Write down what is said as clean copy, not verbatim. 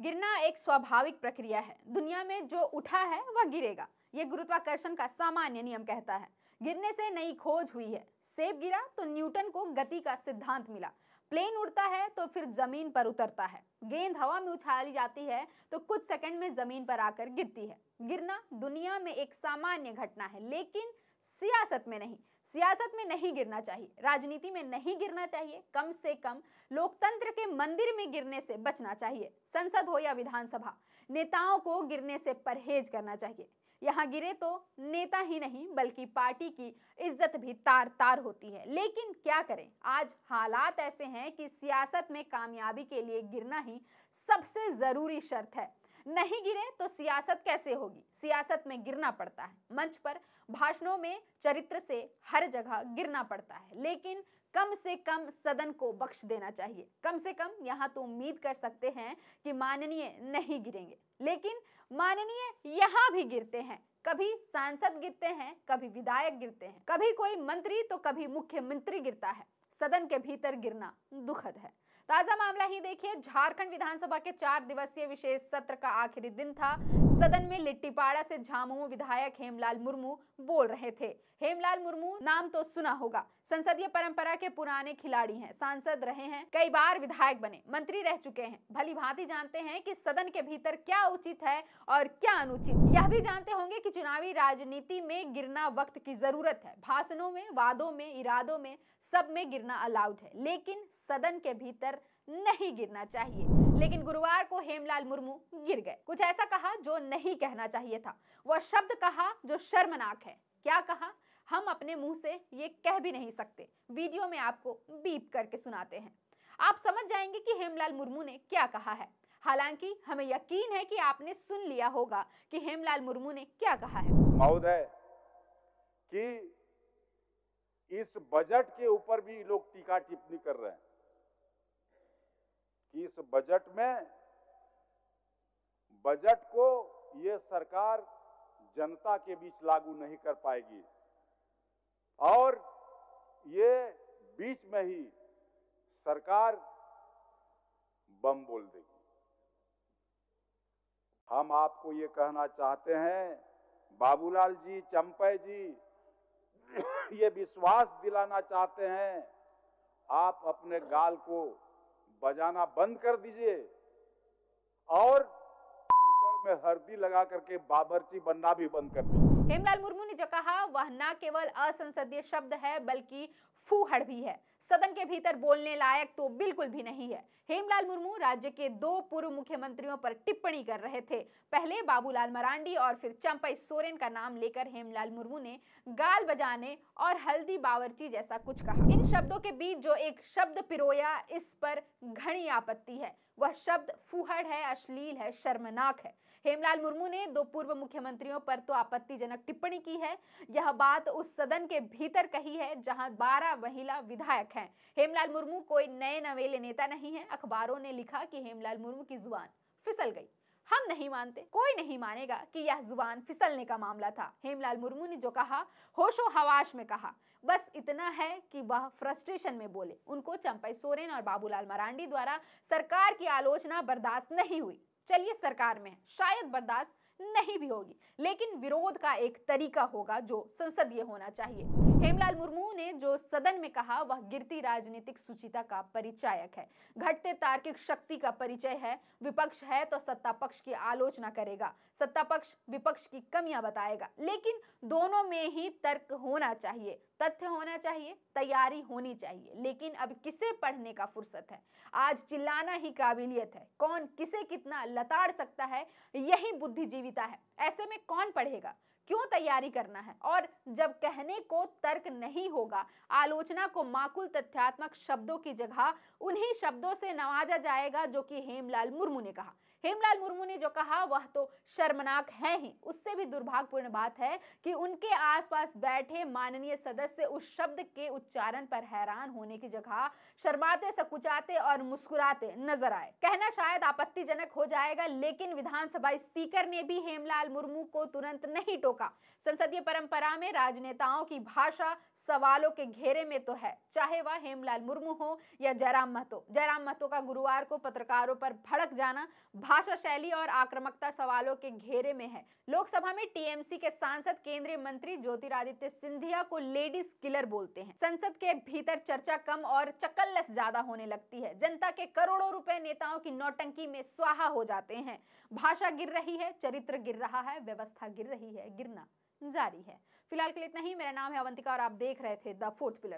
गिरना एक स्वाभाविक प्रक्रिया है। दुनिया में जो उठा है वह गिरेगा। ये गुरुत्वाकर्षण का सामान्य नियम कहता है। गिरने से नई खोज हुई है। सेब गिरा तो न्यूटन को गति का सिद्धांत मिला। प्लेन उड़ता है तो फिर जमीन पर उतरता है। गेंद हवा में उछाली जाती है तो कुछ सेकंड में जमीन पर आकर गिरती है। गिरना दुनिया में एक सामान्य घटना है, लेकिन सियासत में नहीं। सियासत में नहीं गिरना चाहिए, राजनीति में नहीं गिरना चाहिए, कम से कम लोकतंत्र के मंदिर में गिरने से बचना चाहिए। संसद हो या विधानसभा, नेताओं को गिरने से परहेज करना चाहिए। यहाँ गिरे तो नेता ही नहीं बल्कि पार्टी की इज्जत भी तार तार होती है। लेकिन क्या करें, आज हालात ऐसे हैं कि सियासत में कामयाबी के लिए गिरना ही सबसे जरूरी शर्त है। नहीं गिरे तो सियासत कैसे होगी? सियासत में गिरना पड़ता है। मंच पर, भाषणों में, चरित्र से हर जगह गिरना पड़ता है। लेकिन कम से कम सदन को बख्श देना चाहिए। कम से कम यहाँ तो उम्मीद कर सकते हैं कि माननीय नहीं गिरेंगे, लेकिन माननीय यहाँ भी गिरते हैं। कभी सांसद गिरते हैं, कभी विधायक गिरते हैं, कभी कोई मंत्री तो कभी मुख्यमंत्री गिरता है। सदन के भीतर गिरना दुखद है। ताजा मामला ही देखिए, झारखंड विधानसभा के 4 दिवसीय विशेष सत्र का आखिरी दिन था। सदन में लिट्टीपाड़ा से झामुमो विधायक हेमलाल मुर्मू बोल रहे थे। हेमलाल मुर्मू नाम तो सुना होगा, संसदीय परंपरा के पुराने खिलाड़ी हैं, सांसद रहे हैं, कई बार विधायक बने, मंत्री रह चुके हैं, भली भांति जानते हैं कि सदन के भीतर क्या उचित है और क्या अनुचित। यह भी जानते होंगे कि चुनावी राजनीति में गिरना वक्त की जरूरत है। भाषणों में, वादों में, इरादों में, सब में गिरना अलाउड है, लेकिन सदन के भीतर नहीं गिरना चाहिए। लेकिन गुरुवार को हेमलाल मुर्मू गिर गए। कुछ ऐसा कहा जो नहीं कहना चाहिए था। वह शब्द कहा जो शर्मनाक है। क्या कहा, हम अपने मुंह से ये कह भी नहीं सकते। वीडियो में आपको बीप करके सुनाते हैं, आप समझ जाएंगे कि हेमलाल मुर्मू ने क्या कहा है। हालांकि हमें यकीन है कि आपने सुन लिया होगा कि हेमलाल मुर्मू ने क्या कहा है। महोदय, कि इस बजट के ऊपर भी लोग टीका टिप्पणी कर रहे हैं कि इस बजट को ये सरकार जनता के बीच लागू नहीं कर पाएगी और ये बीच में ही सरकार बम बोल देगी। हम आपको ये कहना चाहते हैं, बाबूलाल जी, चंपै जी, ये विश्वास दिलाना चाहते हैं, आप अपने गाल को बजाना बंद कर दीजिए और में हल्दी लगा करके बाबरची बनना भी बंद कर दीजिए। हेमलाल मुर्मू ने जो कहा वह न केवल असंसदीय शब्द है बल्कि फूहड़ भी है। सदन के भीतर बोलने लायक तो बिल्कुल भी नहीं है। हेमलाल मुर्मू राज्य के 2 पूर्व मुख्यमंत्रियों पर टिप्पणी कर रहे थे। पहले बाबूलाल मरांडी और फिर चंपई सोरेन का नाम लेकर हेमलाल मुर्मू ने गाल बजाने और हल्दी बावर्ची जैसा कुछ कहा। इन शब्दों के बीच जो एक शब्द पिरोया, इस पर घनी आपत्ति है। वह शब्द फूहड़ है, अश्लील है, शर्मनाक है। हेमलाल मुर्मू ने 2 पूर्व मुख्यमंत्रियों पर तो आपत्तिजनक टिप्पणी की है। यह बात उस सदन के भीतर कही है जहां 12 महिला विधायक हैं। हेमलाल मुर्मू कोई नए नवेले नेता नहीं है। अखबारों ने लिखा कि हेमलाल मुर्मू की जुबान फिसल गई। हम नहीं मानते, कोई नहीं मानेगा कि यह जुबान फिसलने का मामला था। हेमलाल मुर्मू ने जो कहा, होशो हवाश में कहा। बस इतना है कि वह फ्रस्ट्रेशन में बोले। उनको चंपई सोरेन और बाबूलाल मरांडी द्वारा सरकार की आलोचना बर्दाश्त नहीं हुई। चलिए, सरकार में है, शायद बर्दाश्त नहीं भी होगी, लेकिन विरोध का एक तरीका होगा जो संसदीय होना चाहिए। हेमलाल मुर्मू ने जो सदन में कहा वह गिरती राजनीतिक सुचिता का परिचायक है, घटते तार्किक शक्ति का परिचय है। विपक्ष है तो सत्ता पक्ष की आलोचना करेगा, सत्ता पक्ष विपक्ष की कमियां बताएगा, लेकिन दोनों में ही तर्क होना चाहिए, तथ्य होना चाहिए, तैयारी होनी चाहिए। लेकिन अब किसे पढ़ने का फुर्सत है? आज चिल्लाना ही काबिलियत है। कौन किसे कितना लताड़ सकता है, यही बुद्धिजीविता है। ऐसे में कौन पढ़ेगा? क्यों तैयारी करना है? और जब कहने को तर्क नहीं होगा, आलोचना को माकूल तथ्यात्मक शब्दों की जगह उन्हीं शब्दों से नवाजा जाएगा जो कि हेमलाल मुर्मू ने कहा। हेमलाल मुर्मू ने जो कहा वह तो शर्मनाक है ही। उससे भी दुर्भाग्यपूर्ण बात है कि उनके आसपास बैठे माननीय सदस्य उस शब्द के उच्चारण पर हैरान होने की जगह शर्माते, सकुचाते और मुस्कुराते नजर आए। कहना शायद आपत्तिजनक हो जाएगा, लेकिन विधानसभा स्पीकर ने भी हेमलाल मुर्मू को तुरंत नहीं टोका। संसदीय परंपरा में राजनेताओं की भाषा सवालों के घेरे में तो है, चाहे वह हेमलाल मुर्मू हो या जयराम महतो। जयराम महतो का गुरुवार को पत्रकारों पर भड़क जाना भाषा शैली और आक्रामकता सवालों के घेरे में है। लोकसभा में टीएमसी के सांसद केंद्रीय मंत्री ज्योतिरादित्य सिंधिया को लेडीज किलर बोलते हैं। संसद के भीतर चर्चा कम और चकल्लस ज्यादा होने लगती है। जनता के करोड़ों रुपए नेताओं की नौटंकी में स्वाहा हो जाते हैं। भाषा गिर रही है, चरित्र गिर रहा है, व्यवस्था गिर रही है, गिरना जारी है। फिलहाल के लिए इतना ही। मेरा नाम है अवंतिका और आप देख रहे थे द फोर्थ पिलर।